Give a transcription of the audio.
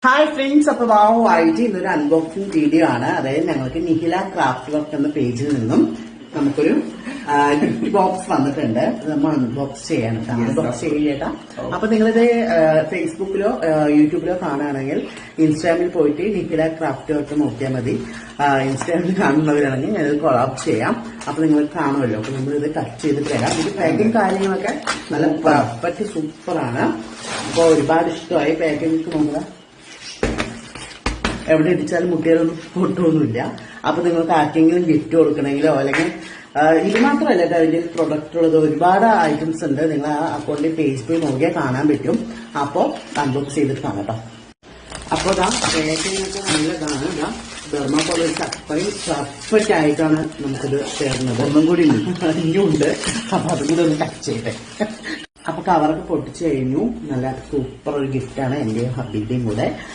Hi friends, അപ്പൊ വാവുമായിട്ട് ഇന്നൊരു unboxing video ആണ്. അതായത് ഞങ്ങൾക്ക് നിഹില ക്രാഫ്റ്റ് വർക്ക് എന്ന പേജിൽ നിന്നും നമുക്കൊരു ഗിഫ്റ്റ് ബോക്സ് വന്നിട്ടുണ്ട്. നമ്മൾ അൺബോക്സ് ചെയ്യാണ്. അൺബോക്സ് ചെയ്യേട്ടാ. അപ്പൊ നിങ്ങളിത് ഫേസ്ബുക്കിലോ യൂട്യൂബിലോ കാണുകയാണെങ്കിൽ ഇൻസ്റ്റാഗ്രാമിൽ പോയിട്ട് നിഹില ക്രാഫ്റ്റ് വർക്ക് നോക്കിയാൽ മതി. ഇൻസ്റ്റാഗ്രാമിൽ കാണുന്നവരാണെങ്കിൽ ഞാനിത് കൊളാബ് ചെയ്യാം. അപ്പൊ നിങ്ങൾ കാണുമല്ലോ. അപ്പൊ നമ്മളിത് കട്ട് ചെയ്തിട്ട് വരാം. ഇത് പാക്കിംഗ് കാര്യങ്ങളൊക്കെ നല്ല പെർഫെക്റ്റ് സൂപ്പറാണ്. അപ്പൊ ഒരുപാട് ഇഷ്ടമായി പാക്കിംഗ്. നോക്കുക, എവിടെ ഇടിച്ചാലും മുട്ടിയാലൊന്നും പൊട്ടൊന്നുമില്ല. അപ്പൊ നിങ്ങൾക്ക് ആർക്കെങ്കിലും ഗിഫ്റ്റ് കൊടുക്കണമെങ്കിലോ അല്ലെങ്കിൽ ഇത് മാത്രമല്ല അതിന്റെ പ്രൊഡക്റ്റ് ഉള്ളത് ഒരുപാട് ഐറ്റംസ് ഉണ്ട്. നിങ്ങൾ ആ അക്കൗണ്ടിൽ പേജ് പോയി നോക്കിയാൽ കാണാൻ പറ്റും. അപ്പോ അൺബോക്സ് ചെയ്തിട്ട് കാണാം കേട്ടോ. അപ്പൊ ഇതാ പാക്കിംഗ് ഒക്കെ നല്ലതാണ്. ഇതാ ഡെർമോകോളിസ് അത്രയും പെർഫെക്റ്റ് ആയിട്ടാണ് നമുക്കിത് ചേർന്നത്. ഒന്നും കൂടി ഇനിയുണ്ട്. അപ്പൊ അതും കൂടി ഒന്ന് ടച്ച് ചെയ്തേ. അപ്പൊ കവറൊക്കെ പൊട്ടിച്ചു കഴിഞ്ഞു. നല്ല സൂപ്പർ ഒരു ഗിഫ്റ്റാണ് എന്റെയും ഹബീബിന്റെയും കൂടെ.